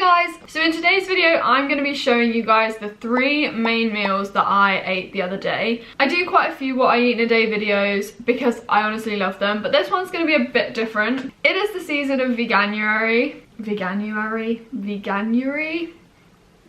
guys! So in today's video I'm going to be showing you guys the 3 main meals that I ate the other day. I do quite a few what I eat in a day videos because I honestly love them, but this one's going to be a bit different. It is the season of Veganuary. Veganuary?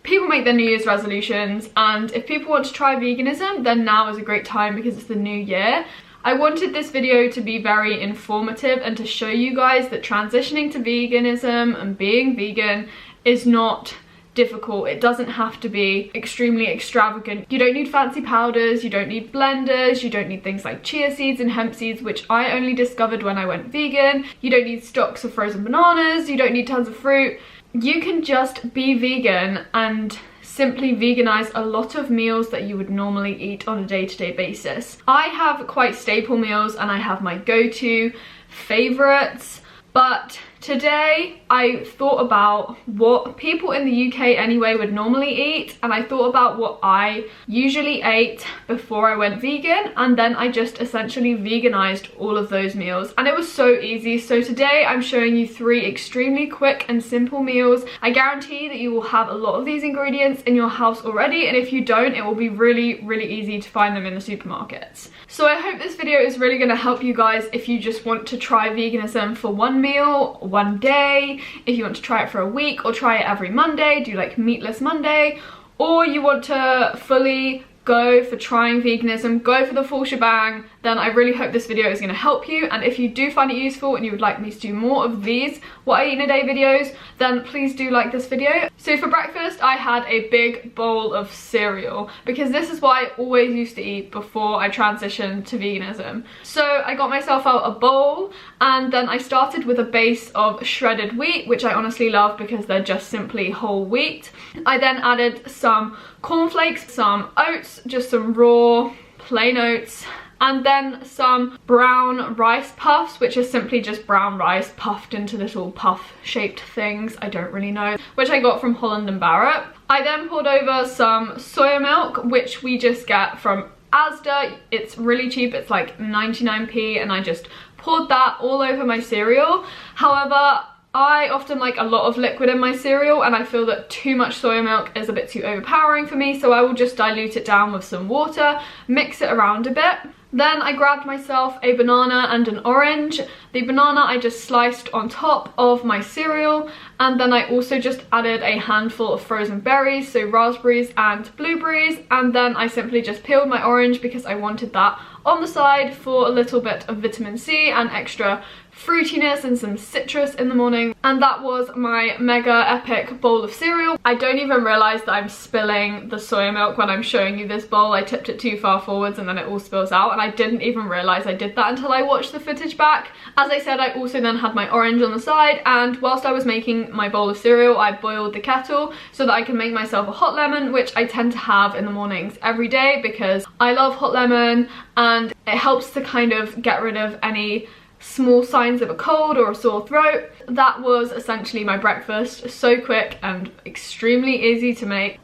People make their New Year's resolutions, and if people want to try veganism, then now is a great time because it's the new year. I wanted this video to be very informative and to show you guys that transitioning to veganism and being vegan is not difficult. It doesn't have to be extremely extravagant. You don't need fancy powders, you don't need blenders, you don't need things like chia seeds and hemp seeds, which I only discovered when I went vegan. You don't need stocks of frozen bananas, you don't need tons of fruit. You can just be vegan and simply veganize a lot of meals that you would normally eat on a day-to-day basis. I have quite staple meals and I have my go-to favorites, but today I thought about what people in the UK anyway would normally eat, and I thought about what I usually ate before I went vegan, and then I just essentially veganized all of those meals, and it was so easy. So today I'm showing you 3 extremely quick and simple meals. I guarantee that you will have a lot of these ingredients in your house already, and if you don't, it will be really easy to find them in the supermarkets. So I hope this video is really going to help you guys if you just want to try veganism for one meal, one day, if you want to try it for a week or try it every Monday, do like meatless Monday, or you want to fully go for trying veganism, go for the full shebang, then I really hope this video is going to help you. And if you do find it useful and you would like me to do more of these what I eat in a day videos, then please do like this video. So for breakfast I had a big bowl of cereal because this is what I always used to eat before I transitioned to veganism. So I got myself out a bowl, and then I started with a base of shredded wheat, which I honestly love because they're just simply whole wheat. I then added some cornflakes, some oats, just some raw plain oats, and then some brown rice puffs, which are simply just brown rice puffed into little puff shaped things, I don't really know, which I got from Holland and Barrett. I then poured over some soya milk, which we just get from Asda. It's really cheap, it's like 99p, and I just poured that all over my cereal. However, I often like a lot of liquid in my cereal, and I feel that too much soya milk is a bit too overpowering for me, so I will just dilute it down with some water, mix it around a bit. Then I grabbed myself a banana and an orange. The banana I just sliced on top of my cereal, and then I also just added a handful of frozen berries, so raspberries and blueberries, and then I simply just peeled my orange because I wanted that on the side for a little bit of vitamin C and extra fruitiness and some citrus in the morning. And that was my mega epic bowl of cereal. I don't even realize that I'm spilling the soya milk when I'm showing you this bowl. I tipped it too far forwards and then it all spills out, and I didn't even realize I did that until I watched the footage back. As I said, I also then had my orange on the side, and whilst I was making my bowl of cereal I boiled the kettle so that I can make myself a hot lemon, which I tend to have in the mornings every day because I love hot lemon and it helps to kind of get rid of any small signs of a cold or a sore throat. That was essentially my breakfast. So quick and extremely easy to make.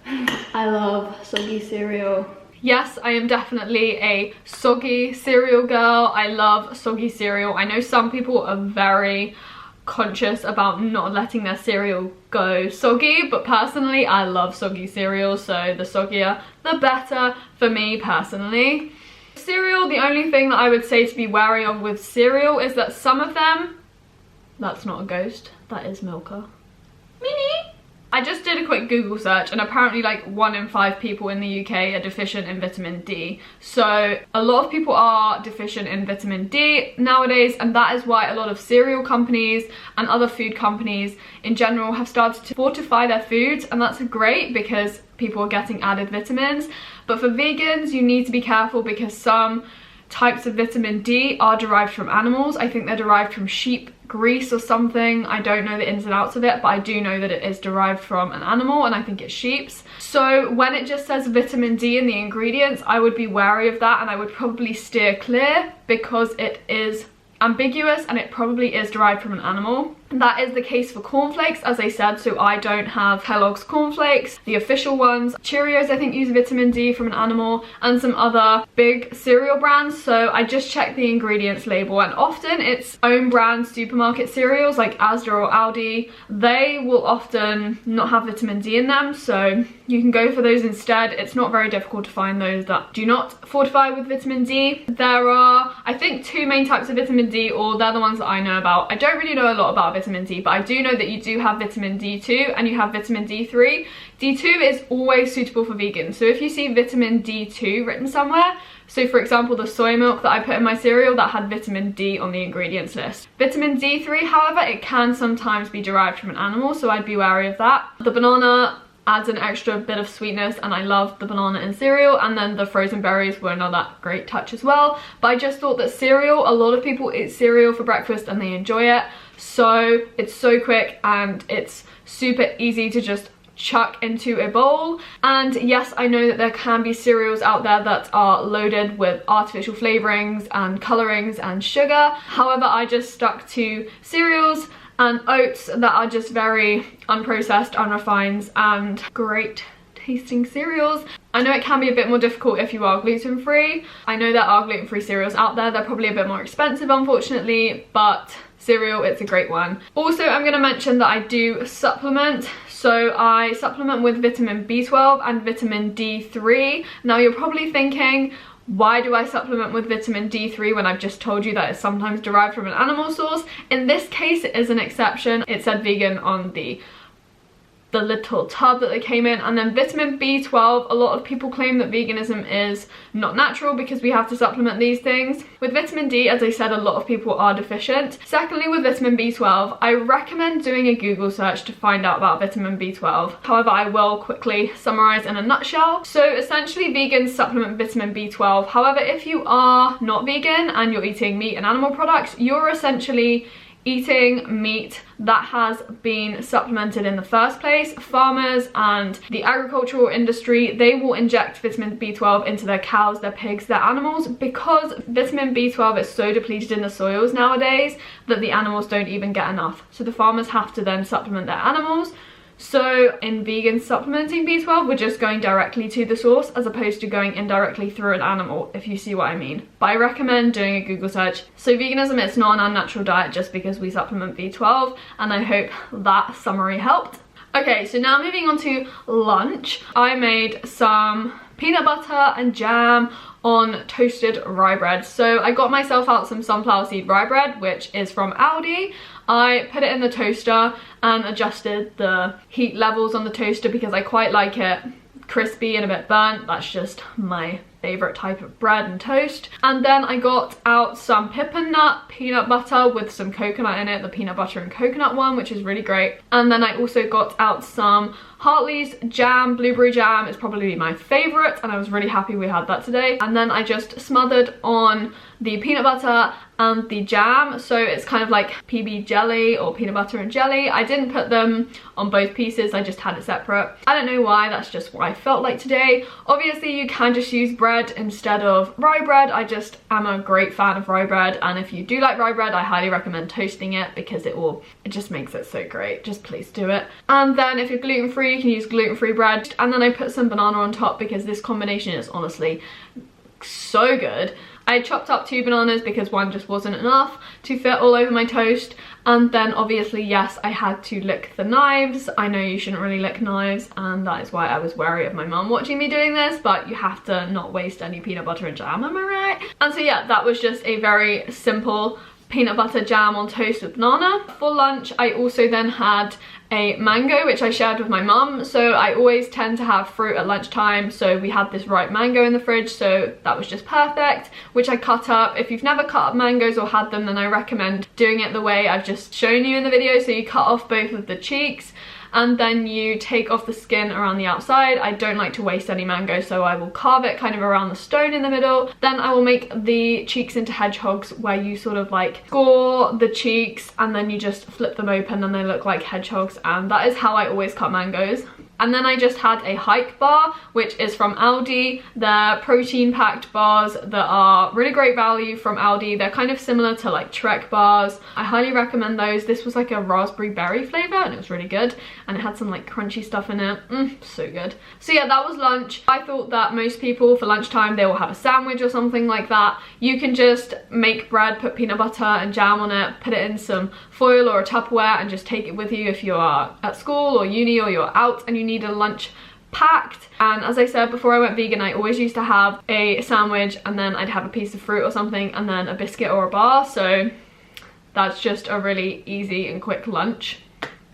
I love soggy cereal. Yes, I am definitely a soggy cereal girl. I love soggy cereal. I know some people are very conscious about not letting their cereal go soggy, but personally I love soggy cereal, so the soggier the better for me personally. Cereal, the only thing that I would say to be wary of with cereal is that some of them, that's not a ghost, that is Milka. Minnie! I just did a quick Google search, and apparently like 1 in 5 people in the UK are deficient in vitamin D. So a lot of people are deficient in vitamin D nowadays, and that is why a lot of cereal companies and other food companies in general have started to fortify their foods, and that's great because people are getting added vitamins. But for vegans you need to be careful because some types of vitamin D are derived from animals. I think they're derived from sheep grease or something. I don't know the ins and outs of it, but I do know that it is derived from an animal, and I think it's sheep's. So when it just says vitamin D in the ingredients, I would be wary of that, and I would probably steer clear because it is ambiguous and it probably is derived from an animal. That is the case for cornflakes, as I said, so I don't have Kellogg's cornflakes, the official ones. Cheerios I think use vitamin D from an animal, and some other big cereal brands, so I just check the ingredients label, and often it's own brand supermarket cereals like Asda or Aldi. They will often not have vitamin D in them, so you can go for those instead. It's not very difficult to find those that do not fortify with vitamin D. There are, I think, 2 main types of vitamin D, or they're the ones that I know about. I don't really know a lot about vitamin D, but I do know that you do have vitamin D2 and you have vitamin D3. D2 is always suitable for vegans, so if you see vitamin D2 written somewhere, so for example the soy milk that I put in my cereal, that had vitamin D on the ingredients list. Vitamin D3, however, it can sometimes be derived from an animal, so I'd be wary of that. The banana adds an extra bit of sweetness, and I love the banana in cereal, and then the frozen berries were another great touch as well. But I just thought that cereal, a lot of people eat cereal for breakfast and they enjoy it, so it's so quick and it's super easy to just chuck into a bowl. And yes, I know that there can be cereals out there that are loaded with artificial flavorings and colorings and sugar. However, I just stuck to cereals and oats that are just very unprocessed, unrefined, and great tasting cereals. I know it can be a bit more difficult if you are gluten-free. I know there are gluten-free cereals out there. They're probably a bit more expensive, unfortunately, but cereal, it's a great one. Also, I'm going to mention that I do supplement. So I supplement with vitamin B12 and vitamin D3. Now you're probably thinking, why do I supplement with vitamin D3 when I've just told you that it's sometimes derived from an animal source? In this case, it is an exception. It said vegan on the little tub that they came in. And then vitamin B12, a lot of people claim that veganism is not natural because we have to supplement these things. With vitamin D, as I said, a lot of people are deficient. Secondly, with vitamin B12, I recommend doing a Google search to find out about vitamin B12. However, I will quickly summarize in a nutshell. So essentially, vegans supplement vitamin B12. However, if you are not vegan and you're eating meat and animal products, you're essentially eating meat that has been supplemented in the first place. Farmers and the agricultural industry, they will inject vitamin B12 into their cows, their pigs, their animals, because vitamin B12 is so depleted in the soils nowadays that the animals don't even get enough. So the farmers have to then supplement their animals. So in vegan supplementing B12, we're just going directly to the source as opposed to going indirectly through an animal, if you see what I mean. But I recommend doing a Google search. So veganism, it's not an unnatural diet just because we supplement B12, and I hope that summary helped. Okay, so now moving on to lunch. I made some peanut butter and jam on toasted rye bread. So I got myself out some sunflower seed rye bread, which is from Aldi. I put it in the toaster and adjusted the heat levels on the toaster because I quite like it crispy and a bit burnt. That's just my favorite type of bread and toast. And then I got out some pippin nut peanut butter with some coconut in it, the peanut butter and coconut one, which is really great. And then I also got out some Hartley's jam, blueberry jam is probably my favorite, and I was really happy we had that today. And then I just smothered on the peanut butter and the jam, so it's kind of like PB jelly or peanut butter and jelly. I didn't put them on both pieces, I just had it separate. I don't know why, that's just what I felt like today. Obviously you can just use bread instead of rye bread. I just am a great fan of rye bread, and if you do like rye bread, I highly recommend toasting it because it just makes it so great. Just please do it. And then if you're gluten-free, you can use gluten-free bread. And then I put some banana on top because this combination is honestly so good. I chopped up 2 bananas because one just wasn't enough to fit all over my toast. And then obviously, yes, I had to lick the knives. I know you shouldn't really lick knives, and that is why I was wary of my mum watching me doing this, but you have to not waste any peanut butter and jam, am I right? And so yeah, that was just a very simple peanut butter jam on toast with banana. For lunch, I also then had a mango, which I shared with my mum. So I always tend to have fruit at lunchtime, so we had this ripe mango in the fridge, so that was just perfect, which I cut up. If you've never cut up mangoes or had them, then I recommend doing it the way I've just shown you in the video. So you cut off both of the cheeks and then you take off the skin around the outside. I don't like to waste any mango, so I will carve it kind of around the stone in the middle. Then I will make the cheeks into hedgehogs, where you sort of like score the cheeks and then you just flip them open and they look like hedgehogs, and that is how I always cut mangoes. And then I just had a hike bar, which is from Aldi. They're protein packed bars that are really great value from Aldi. They're kind of similar to like Trek bars. I highly recommend those. This was like a raspberry berry flavor and it was really good. And it had some like crunchy stuff in it. So good. So yeah, that was lunch. I thought that most people for lunchtime, they will have a sandwich or something like that. You can just make bread, put peanut butter and jam on it, put it in some foil or a Tupperware and just take it with you if you are at school or uni or you're out and you need a lunch packed. And as I said, before I went vegan, I always used to have a sandwich and then I'd have a piece of fruit or something and then a biscuit or a bar. So that's just a really easy and quick lunch.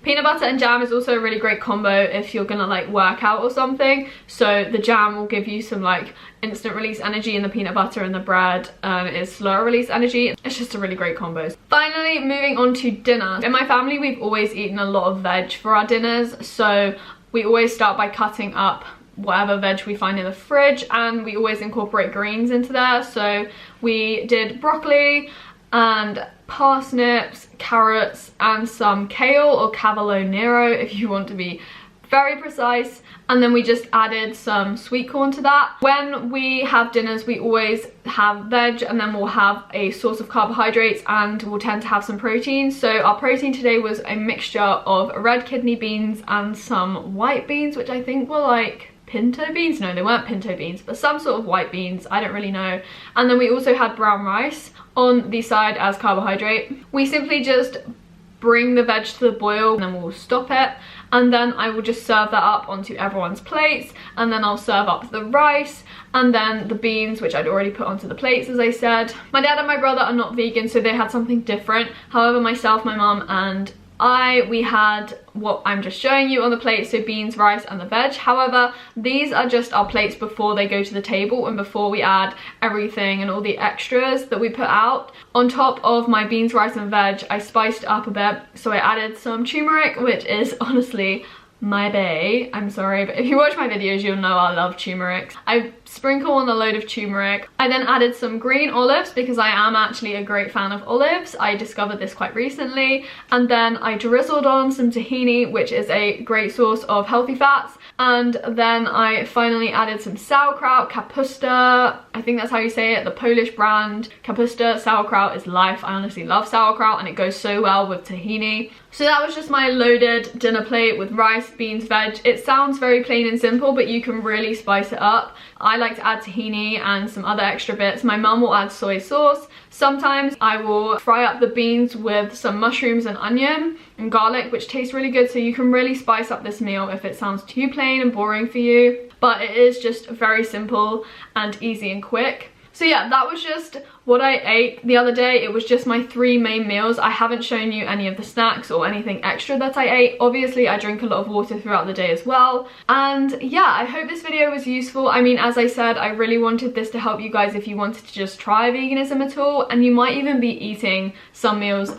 Peanut butter and jam is also a really great combo if you're gonna like work out or something. So the jam will give you some like instant release energy and the peanut butter and the bread is slower release energy. It's just a really great combo. Finally, moving on to dinner. In my family, we've always eaten a lot of veg for our dinners. So we always start by cutting up whatever veg we find in the fridge and we always incorporate greens into there. So we did broccoli and parsnips, carrots and some kale or cavolo nero if you want to be very precise, and then we just added some sweet corn to that. When we have dinners, we always have veg and then we'll have a source of carbohydrates and we'll tend to have some protein. So our protein today was a mixture of red kidney beans and some white beans, which I think were like pinto beans. No, they weren't pinto beans, but some sort of white beans, I don't really know. And then we also had brown rice on the side as carbohydrate. We simply just bring the veg to the boil and then we'll stop it, and then I will just serve that up onto everyone's plates, and then I'll serve up the rice and then the beans, which I'd already put onto the plates as I said. My dad and my brother are not vegan, so they had something different. However, myself, my mum and we had what I'm just showing you on the plate, so beans, rice and the veg. However, these are just our plates before they go to the table and before we add everything and all the extras that we put out. On top of my beans, rice and veg, I spiced it up a bit. So I added some turmeric, which is honestly my bae. I'm sorry, but if you watch my videos, you'll know I love turmeric. I sprinkle on a load of turmeric. I then added some green olives because I am actually a great fan of olives. I discovered this quite recently. And then I drizzled on some tahini, which is a great source of healthy fats. And then I finally added some sauerkraut, kapusta. I think that's how you say it, the Polish brand. Kapusta, sauerkraut is life. I honestly love sauerkraut and it goes so well with tahini. So that was just my loaded dinner plate with rice, beans, veg. It sounds very plain and simple, but you can really spice it up. I like to add tahini and some other extra bits. My mum will add soy sauce. Sometimes I will fry up the beans with some mushrooms and onion and garlic, which tastes really good. So you can really spice up this meal if it sounds too plain and boring for you. But it is just very simple and easy and quick. So yeah, that was just what I ate the other day. It was just my 3 main meals. I haven't shown you any of the snacks or anything extra that I ate. Obviously, I drink a lot of water throughout the day as well. And yeah, I hope this video was useful. I mean, as I said, I really wanted this to help you guys if you wanted to just try veganism at all. And you might even be eating some meals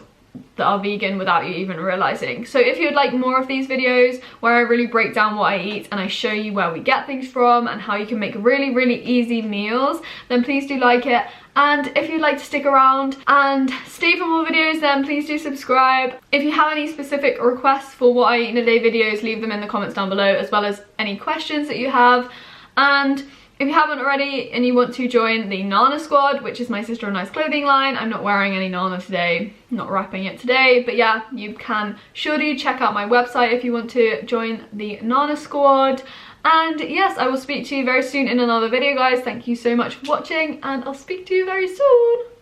that are vegan without you even realizing. So if you'd like more of these videos where I really break down what I eat and I show you where we get things from and how you can make really easy meals, then please do like it. And if you'd like to stick around and stay for more videos, then please do subscribe. If you have any specific requests for what I eat in a day videos, leave them in the comments down below, as well as any questions that you have. And if you haven't already and you want to join the Nana Squad, which is my Sister of Nice clothing line, I'm not wearing any Nana today, not wrapping it today, but yeah, you can sure do check out my website if you want to join the Nana Squad. And yes, I will speak to you very soon in another video, guys. Thank you so much for watching, and I'll speak to you very soon.